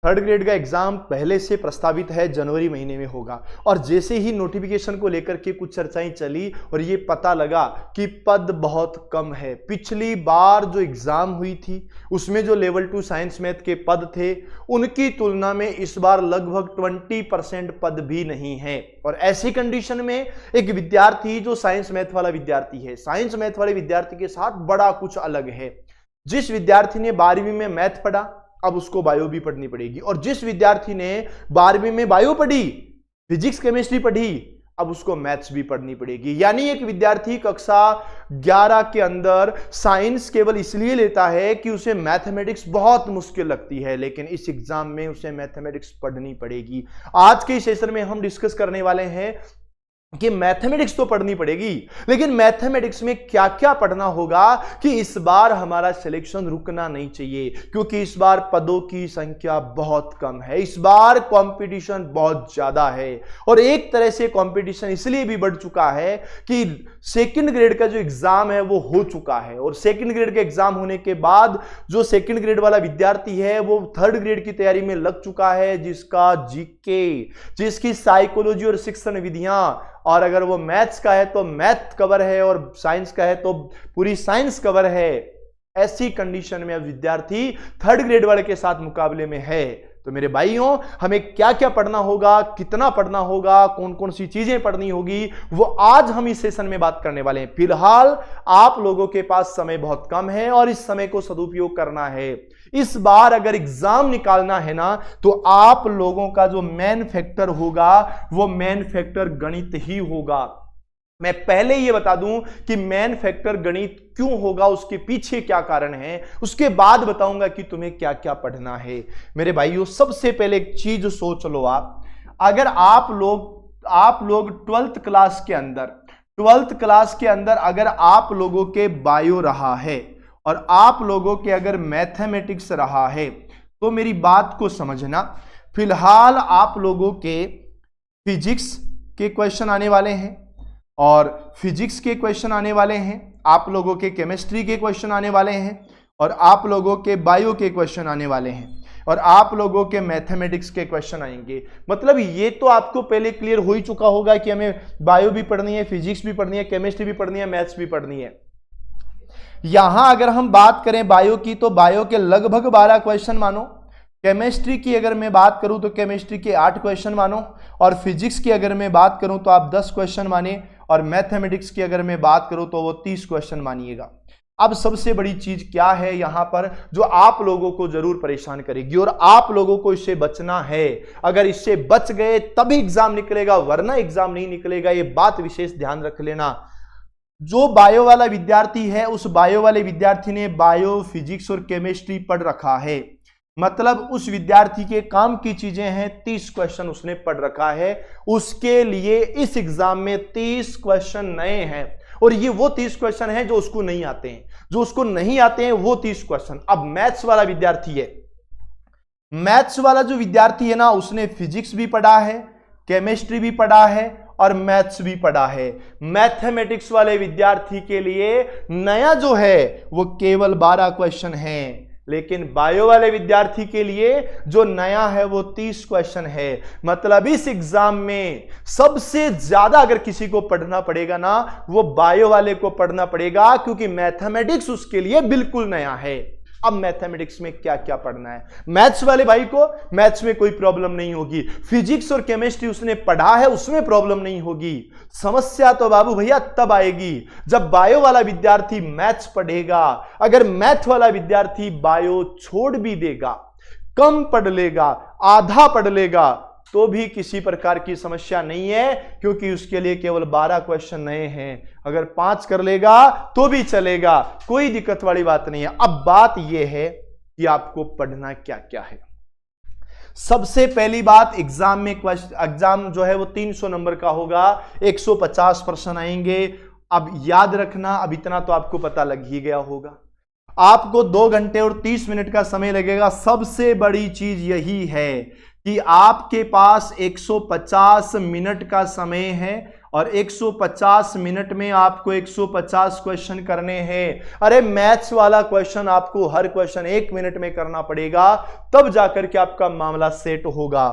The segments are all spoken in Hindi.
थर्ड ग्रेड का एग्जाम पहले से प्रस्तावित है, जनवरी महीने में होगा। और जैसे ही नोटिफिकेशन को लेकर के कुछ चर्चाएं चली और ये पता लगा कि पद बहुत कम है। पिछली बार जो एग्जाम हुई थी उसमें जो लेवल 2 साइंस मैथ के पद थे उनकी तुलना में इस बार लगभग 20% पद भी नहीं है। और ऐसी कंडीशन में एक विद्यार्थी जो साइंस मैथ वाला विद्यार्थी है, साइंस मैथ वाले विद्यार्थी के साथ बड़ा कुछ अलग है। जिस विद्यार्थी ने 12वीं में मैथ पढ़ा अब उसको बायो भी पढ़नी पड़ेगी, और जिस विद्यार्थी ने 12वीं में बायो पढ़ी, फिजिक्स केमिस्ट्री पढ़ी, अब उसको मैथ्स भी पढ़नी पड़ेगी। यानी एक विद्यार्थी कक्षा 11 के अंदर साइंस केवल इसलिए लेता है कि उसे मैथमेटिक्स बहुत मुश्किल लगती है, लेकिन इस एग्जाम में उसे मैथमेटिक्स पढ़नी पड़ेगी। आज के सेशन में हम डिस्कस करने वाले हैं कि मैथमेटिक्स तो पढ़नी पड़ेगी, लेकिन मैथमेटिक्स में क्या क्या पढ़ना होगा कि इस बार हमारा सिलेक्शन रुकना नहीं चाहिए, क्योंकि इस बार पदों की संख्या बहुत कम है। इस बार कंपटीशन बहुत ज्यादा है, और एक तरह से कंपटीशन इसलिए भी बढ़ चुका है कि सेकंड ग्रेड का जो एग्जाम है वो हो चुका है, और सेकंड ग्रेड के एग्जाम होने के बाद जो सेकंड ग्रेड वाला विद्यार्थी है वो थर्ड ग्रेड की तैयारी में लग चुका है, जिसका जीके, जिसकी साइकोलॉजी और शिक्षण विधियां, और अगर वो मैथ्स का है तो मैथ कवर है, और साइंस का है तो पूरी साइंस कवर है। ऐसी कंडीशन में अब विद्यार्थी थर्ड ग्रेड वाले के साथ मुकाबले में है। तो मेरे भाइयों, हमें क्या क्या पढ़ना होगा, कितना पढ़ना होगा, कौन कौन सी चीजें पढ़नी होगी, वो आज हम इस सेशन में बात करने वाले हैं। फिलहाल आप लोगों के पास समय बहुत कम है और इस समय को सदुपयोग करना है। इस बार अगर एग्जाम निकालना है ना, तो आप लोगों का जो मेन फैक्टर होगा वो मेन फैक्टर गणित ही होगा। मैं पहले ये बता दूं कि मेन फैक्टर गणित क्यों होगा, उसके पीछे क्या कारण है, उसके बाद बताऊंगा कि तुम्हें क्या क्या पढ़ना है। मेरे भाइयों, सबसे पहले एक चीज सोच लो, आप अगर आप लोग 12th क्लास के अंदर अगर आप लोगों के बायो रहा है और आप लोगों के अगर मैथमेटिक्स रहा है, तो मेरी बात को समझना। फिलहाल आप लोगों के फिजिक्स के क्वेश्चन आने वाले हैं, और फिजिक्स के क्वेश्चन आने वाले हैं, आप लोगों के केमिस्ट्री के क्वेश्चन आने वाले हैं, और आप लोगों के बायो के क्वेश्चन आने वाले हैं, और आप लोगों के मैथमेटिक्स के क्वेश्चन आएंगे। मतलब ये तो आपको पहले क्लियर हो ही चुका होगा कि हमें बायो भी पढ़नी है, फिजिक्स भी पढ़नी है, केमिस्ट्री भी पढ़नी है, मैथ्स भी पढ़नी है। यहां अगर हम बात करें बायो की, तो बायो के लगभग 12 क्वेश्चन मानो, केमिस्ट्री की अगर मैं बात करूं तो केमिस्ट्री के 8 क्वेश्चन मानो, और फिजिक्स की अगर मैं बात करूं तो आप 10 क्वेश्चन माने, और मैथमेटिक्स की अगर मैं बात करूं तो वो 30 क्वेश्चन मानिएगा। अब सबसे बड़ी चीज क्या है यहां पर जो आप लोगों को जरूर परेशान करेगी, और आप लोगों को इससे बचना है। अगर इससे बच गए तभी एग्जाम निकलेगा, वरना एग्जाम नहीं निकलेगा। ये बात विशेष ध्यान रख लेना। जो बायो वाला विद्यार्थी है, उस बायो वाले विद्यार्थी ने बायो, फिजिक्स और केमिस्ट्री पढ़ रखा है, मतलब उस विद्यार्थी के काम की चीजें हैं, 30 क्वेश्चन उसने पढ़ रखा है। उसके लिए इस एग्जाम में 30 क्वेश्चन नए हैं, और ये वो 30 क्वेश्चन हैं जो उसको नहीं आते हैं। जो उसको नहीं आते हैं वो 30 क्वेश्चन। अब मैथ्स वाला विद्यार्थी है, मैथ्स वाला जो विद्यार्थी है ना, उसने फिजिक्स भी पढ़ा है, केमिस्ट्री भी पढ़ा है, और मैथ्स भी पढ़ा है। मैथमेटिक्स वाले विद्यार्थी के लिए नया जो है वो केवल 12 क्वेश्चन हैं, लेकिन बायो वाले विद्यार्थी के लिए जो नया है वो 30 क्वेश्चन है। मतलब इस एग्जाम में सबसे ज्यादा अगर किसी को पढ़ना पड़ेगा ना, वो बायो वाले को पढ़ना पड़ेगा, क्योंकि मैथमेटिक्स उसके लिए बिल्कुल नया है। अब मैथमेटिक्स में क्या क्या पढ़ना है, मैथ्स वाले भाई को मैथ्स में कोई प्रॉब्लम नहीं होगी, फिजिक्स और केमिस्ट्री उसने पढ़ा है, उसमें प्रॉब्लम नहीं होगी। समस्या तो बाबू भैया तब आएगी जब बायो वाला विद्यार्थी मैथ्स पढ़ेगा। अगर मैथ वाला विद्यार्थी बायो छोड़ भी देगा, कम पढ़ लेगा, आधा पढ़ लेगा, तो भी किसी प्रकार की समस्या नहीं है, क्योंकि उसके लिए केवल 12 क्वेश्चन नए हैं। अगर 5 कर लेगा तो भी चलेगा, कोई दिक्कत वाली बात नहीं है। अब बात यह है कि आपको पढ़ना क्या क्या है। सबसे पहली बात, एग्जाम में एग्जाम जो है वो 300 नंबर का होगा, 150 प्रश्न आएंगे। अब याद रखना, अब इतना तो आपको पता लग ही गया होगा, आपको 2 घंटे और 30 मिनट का समय लगेगा। सबसे बड़ी चीज यही है कि आपके पास 150 मिनट का समय है और 150 मिनट में आपको 150 क्वेश्चन करने हैं। अरे मैथ्स वाला क्वेश्चन आपको हर क्वेश्चन 1 मिनट में करना पड़ेगा, तब जाकर के आपका मामला सेट होगा।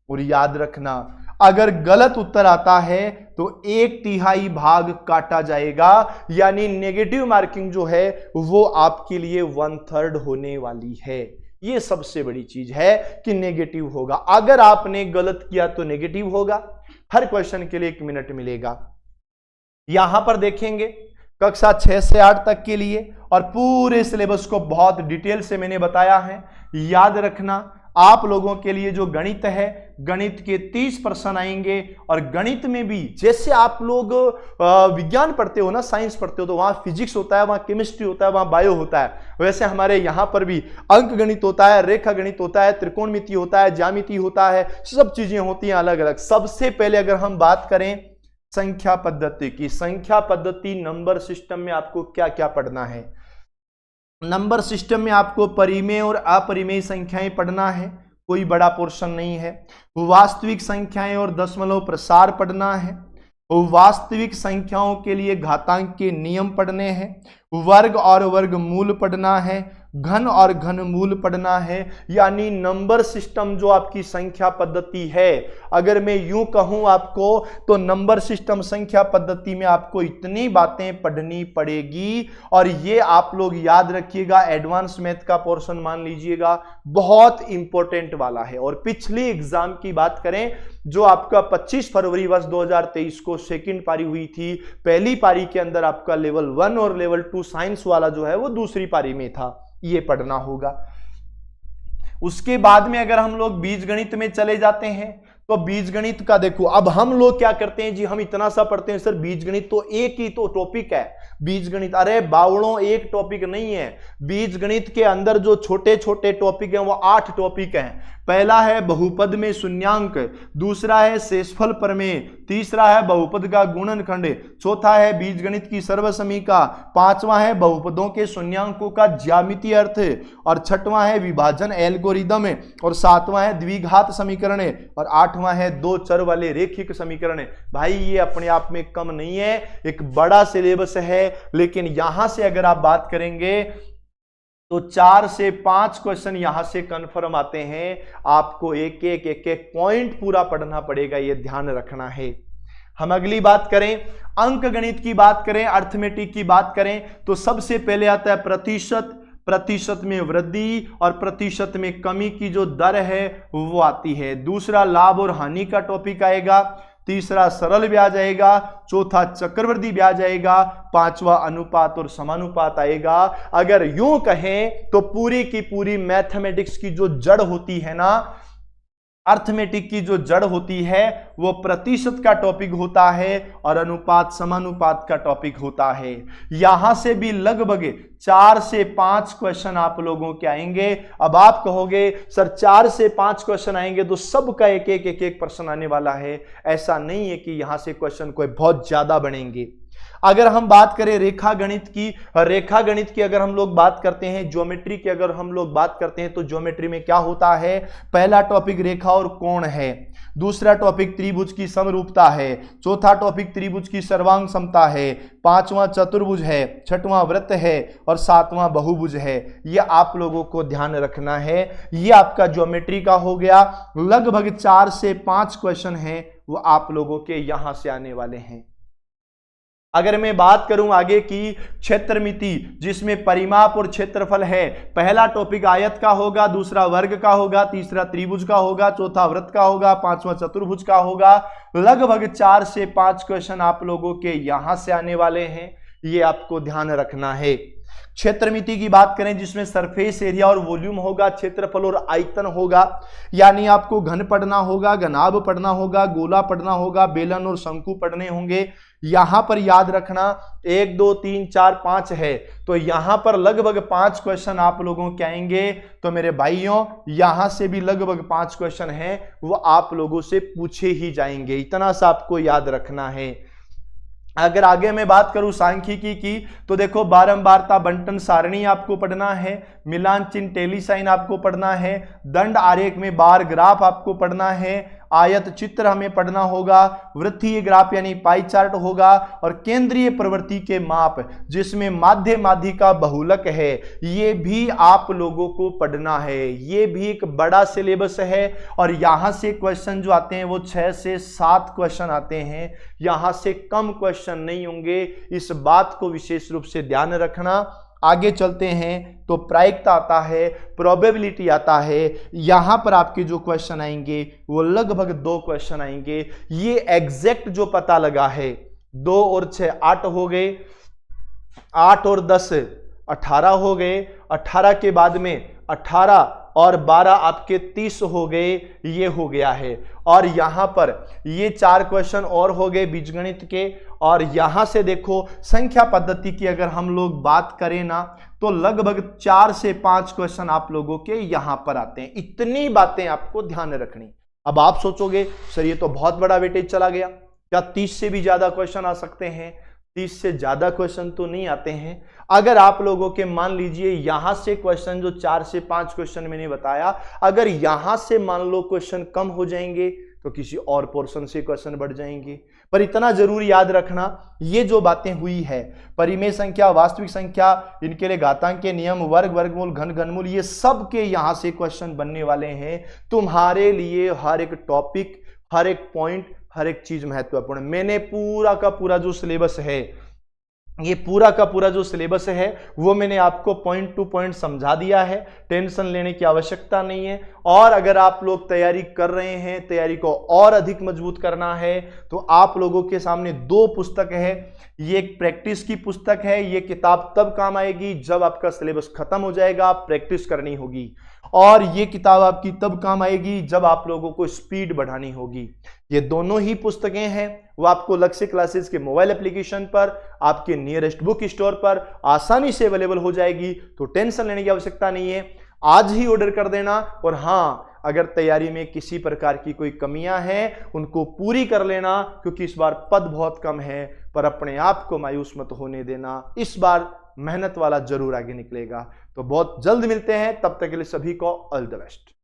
और याद रखना, अगर गलत उत्तर आता है तो 1/3 भाग काटा जाएगा, यानी नेगेटिव मार्किंग जो है वो आपके लिए 1/3 होने वाली है। ये सबसे बड़ी चीज है कि नेगेटिव होगा। अगर आपने गलत किया तो नेगेटिव होगा, हर क्वेश्चन के लिए 1 मिनट मिलेगा। यहां पर देखेंगे कक्षा 6 से 8 तक के लिए, और पूरे सिलेबस को बहुत डिटेल से मैंने बताया है। याद रखना, आप लोगों के लिए जो गणित है, गणित के 30 प्रश्न आएंगे। और गणित में भी जैसे आप लोग विज्ञान पढ़ते हो ना, साइंस पढ़ते हो, तो वहां फिजिक्स होता है, वहां केमिस्ट्री होता है, वहां बायो होता है, वैसे हमारे यहां पर भी अंक गणित होता है, रेखा गणित होता है, त्रिकोणमिति होता है, ज्यामिति होता है, सब चीजें होती हैं अलग अलग। सबसे पहले अगर हम बात करें संख्या पद्धति की, संख्या पद्धति नंबर सिस्टम में आपको क्या क्या पढ़ना है। नंबर सिस्टम में आपको परिमेय और अपरिमेय संख्याएं पढ़ना है, कोई बड़ा पोर्शन नहीं है। वास्तविक संख्याएं और दशमलव प्रसार पढ़ना है। वास्तविक संख्याओं के लिए घातांक के नियम पढ़ने हैं। वर्ग और वर्गमूल पढ़ना है। घन और घनमूल पढ़ना है। यानी नंबर सिस्टम जो आपकी संख्या पद्धति है, अगर मैं यूं कहूं आपको, तो नंबर सिस्टम संख्या पद्धति में आपको इतनी बातें पढ़नी पड़ेगी। और ये आप लोग याद रखिएगा, एडवांस मैथ का पोर्शन मान लीजिएगा, बहुत इंपॉर्टेंट वाला है। और पिछली एग्जाम की बात करें, जो आपका 25 फरवरी वर्ष 2023 को सेकंड पारी हुई थी, पहली पारी के अंदर आपका लेवल 1 और लेवल 2 साइंस वाला जो है वो दूसरी पारी में था, ये पढ़ना होगा। उसके बाद में अगर हम लोग बीजगणित में चले जाते हैं, तो बीजगणित का देखो, अब हम लोग क्या करते हैं जी, हम इतना सा पढ़ते हैं सर बीजगणित तो एक ही तो टॉपिक है बीजगणित। अरे बावड़ों, एक टॉपिक नहीं है बीजगणित के अंदर। जो छोटे छोटे टॉपिक हैं वो 8 टॉपिक हैं। पहला है बहुपद में शून्यांक, दूसरा है शेषफल प्रमेय, तीसरा है बहुपद का गुणनखंड, चौथा है बीजगणित की सर्वसमीका, पांचवा है बहुपदों के शून्यांकों का ज्यामितीय अर्थ, और छठवां है विभाजन एल्गोरिदम, और सातवां है द्विघात समीकरण, और आठवां है 2 चर वाले रेखिक समीकरण। भाई ये अपने आप में कम नहीं है, एक बड़ा सिलेबस है। लेकिन यहां से अगर आप बात करेंगे तो 4 से 5 क्वेश्चन यहां से कंफर्म आते हैं। आपको एक एक पॉइंट पूरा पढ़ना पड़ेगा, ये ध्यान रखना है। हम अगली बात करें, अंक गणित की बात करें, अर्थमेटिक की बात करें, तो सबसे पहले आता है प्रतिशत। प्रतिशत में वृद्धि और प्रतिशत में कमी की जो दर है वो आती है। दूसरा लाभ और हानि का टॉपिक आएगा। तीसरा सरल ब्याज आएगा। चौथा चक्रवृद्धि ब्याज आएगा। पांचवा अनुपात और समानुपात आएगा। अगर यूं कहें तो पूरी की पूरी मैथमेटिक्स की जो जड़ होती है ना, अर्थमेटिक की जो जड़ होती है वो प्रतिशत का टॉपिक होता है और अनुपात समानुपात का टॉपिक होता है। यहां से भी लगभग 4 से 5 क्वेश्चन आप लोगों के आएंगे। अब आप कहोगे सर 4 से 5 क्वेश्चन आएंगे तो सबका एक एक प्रश्न आने वाला है। ऐसा नहीं है कि यहां से क्वेश्चन कोई बहुत ज्यादा बनेंगे। अगर हम बात करें रेखा गणित की अगर हम लोग बात करते हैं, ज्योमेट्री की अगर हम लोग बात करते हैं, तो ज्योमेट्री में क्या होता है, पहला टॉपिक रेखा और कोण है, दूसरा टॉपिक त्रिभुज की समरूपता है, चौथा टॉपिक त्रिभुज की सर्वांग समता है, पांचवा चतुर्भुज है, छठवां वृत्त है और सातवां बहुभुज है। यह आप लोगों को ध्यान रखना है। यह आपका ज्योमेट्री का हो गया। लगभग 4 से 5 क्वेश्चन हैं वो आप लोगों के यहां से आने वाले हैं। अगर मैं बात करूं आगे की क्षेत्रमिति, जिसमें परिमाप और क्षेत्रफल है, पहला टॉपिक आयत का होगा, दूसरा वर्ग का होगा, तीसरा त्रिभुज का होगा, चौथा वृत्त का होगा, पांचवा चतुर्भुज का होगा। लगभग 4 से 5 क्वेश्चन आप लोगों के यहां से आने वाले हैं, ये आपको ध्यान रखना है। क्षेत्रमिति की बात करें, जिसमें सरफेस एरिया और वॉल्यूम होगा, क्षेत्रफल और आयतन होगा। यानी आपको घन पढ़ना होगा, घनाभ पढ़ना होगा, गोला पढ़ना होगा, बेलन और शंकु पढ़ने होंगे। यहां पर याद रखना 1 2 3 4 5 है, तो यहां पर लगभग 5 क्वेश्चन आप लोगों के आएंगे। तो मेरे भाइयों, यहां से भी लगभग 5 क्वेश्चन हैं वो आप लोगों से पूछे ही जाएंगे, इतना सा आपको याद रखना है। अगर आगे मैं बात करूं सांख्यिकी की तो देखो बारंबारता बंटन सारणी आपको पढ़ना है, मिलान चिन्ह टेली साइन आपको पढ़ना है, दंड आरेख में बार ग्राफ आपको पढ़ना है, आयत चित्र हमें पढ़ना होगा, वृत्तीय ग्राफ यानी पाई चार्ट होगा, और केंद्रीय प्रवृत्ति के माप जिसमें माध्य माध्यिका बहुलक है ये भी आप लोगों को पढ़ना है। ये भी एक बड़ा सिलेबस है और यहां से क्वेश्चन जो आते हैं वो 6 से 7 क्वेश्चन आते हैं, यहां से कम क्वेश्चन नहीं होंगे, इस बात को विशेष रूप से ध्यान रखना। आगे चलते हैं तो प्रायिकता आता है, प्रोबेबिलिटी आता है, यहां पर आपके जो क्वेश्चन आएंगे वो लगभग 2 क्वेश्चन आएंगे। ये एग्जैक्ट जो पता लगा है 2 और 6 8 हो गए, 8 और 10 18 हो गए, 18 के बाद में 18 और 12 आपके 30 हो गए, ये हो गया है। और यहां पर ये 4 क्वेश्चन और हो गए बीजगणित के। और यहां से देखो संख्या पद्धति की अगर हम लोग बात करें ना तो लगभग 4 से 5 क्वेश्चन आप लोगों के यहां पर आते हैं। इतनी बातें आपको ध्यान रखनी। अब आप सोचोगे सर ये तो बहुत बड़ा वेटेज चला गया, क्या 30 से भी ज्यादा क्वेश्चन आ सकते हैं? 30 से ज्यादा क्वेश्चन तो नहीं आते हैं। अगर आप लोगों के मान लीजिए यहां से क्वेश्चन जो 4 से 5 क्वेश्चन मैंने बताया, अगर यहां से मान लो क्वेश्चन कम हो जाएंगे तो किसी और पोर्शन से क्वेश्चन बढ़ जाएंगे। पर इतना जरूर याद रखना ये जो बातें हुई है परिमेय संख्या, वास्तविक संख्या, इनके लिए घातांक के नियम, वर्ग, वर्गमूल, घन, घनमूल, ये सब के यहां से क्वेश्चन बनने वाले हैं। तुम्हारे लिए हर एक टॉपिक, हर एक पॉइंट, हर एक चीज महत्वपूर्ण। मैंने पूरा का पूरा जो सिलेबस है, ये पूरा का पूरा जो सिलेबस है वो मैंने आपको पॉइंट टू पॉइंट समझा दिया है, टेंशन लेने की आवश्यकता नहीं है। और अगर आप लोग तैयारी कर रहे हैं, तैयारी को और अधिक मजबूत करना है तो आप लोगों के सामने 2 पुस्तक है। ये एक प्रैक्टिस की पुस्तक है, ये किताब तब काम आएगी जब आपका सिलेबस खत्म हो जाएगा, प्रैक्टिस करनी होगी। और ये किताब आपकी तब काम आएगी जब आप लोगों को स्पीड बढ़ानी होगी। ये दोनों ही पुस्तकें हैं वो आपको लक्ष्य क्लासेस के मोबाइल एप्लीकेशन पर, आपके नियरेस्ट बुक स्टोर पर आसानी से अवेलेबल हो जाएगी, तो टेंशन लेने की आवश्यकता नहीं है। आज ही ऑर्डर कर देना। और हाँ, अगर तैयारी में किसी प्रकार की कोई कमियां हैं उनको पूरी कर लेना, क्योंकि इस बार पद बहुत कम है। पर अपने आप को मायूस मत होने देना, इस बार मेहनत वाला जरूर आगे निकलेगा। तो बहुत जल्द मिलते हैं, तब तक के लिए सभी को ऑल द बेस्ट।